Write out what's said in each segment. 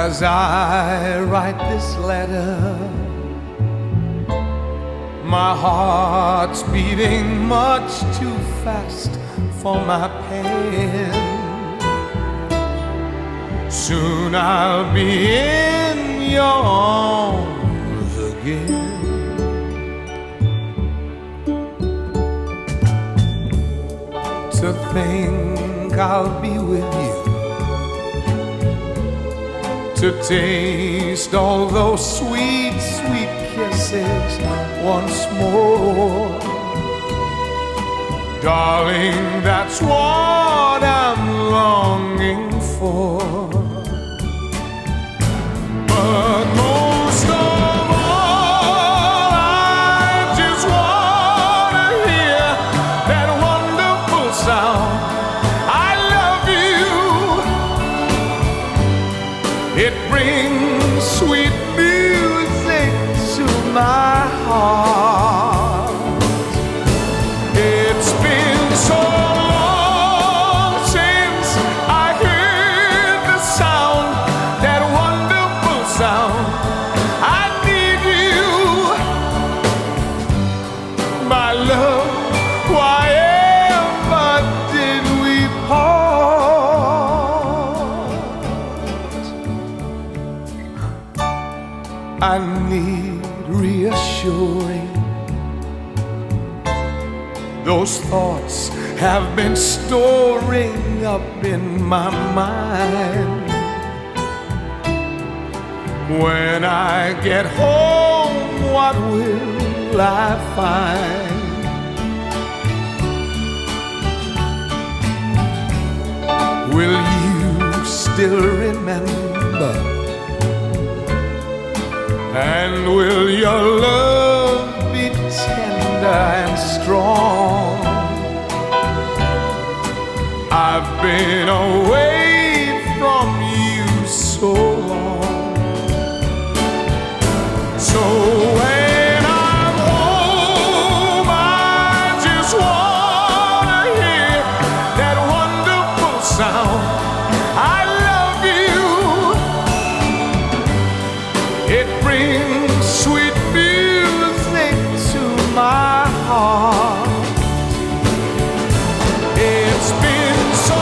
As I write this letter, my heart's beating much too fast for my pen. Soon I'll be in your arms again. To think I'll be with you, to taste all those sweet, sweet kisses once more. Darling, that's what I'm longing for. But most of all, I just want to hear that wonderful sound, I love you. It brings sweet music to my heart. It's been so long since I heard the sound, that wonderful sound. I need you, my love. Why ever did we part? I need reassuring. Those thoughts have been storing up in my mind. When I get home, what will I find? Will you still remember? And will your love be tender and strong? I've been away from you so long. So when I'm home, I just want to hear that wonderful sound, I love you. It brings sweet music to my heart. It's been so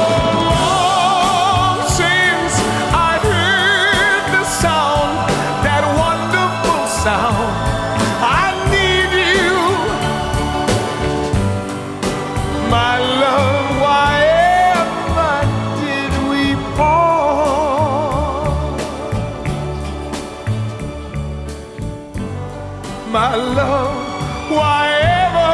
long since I heard the sound, that wonderful sound. I need you, my love. Why ever did we part? My love, why ever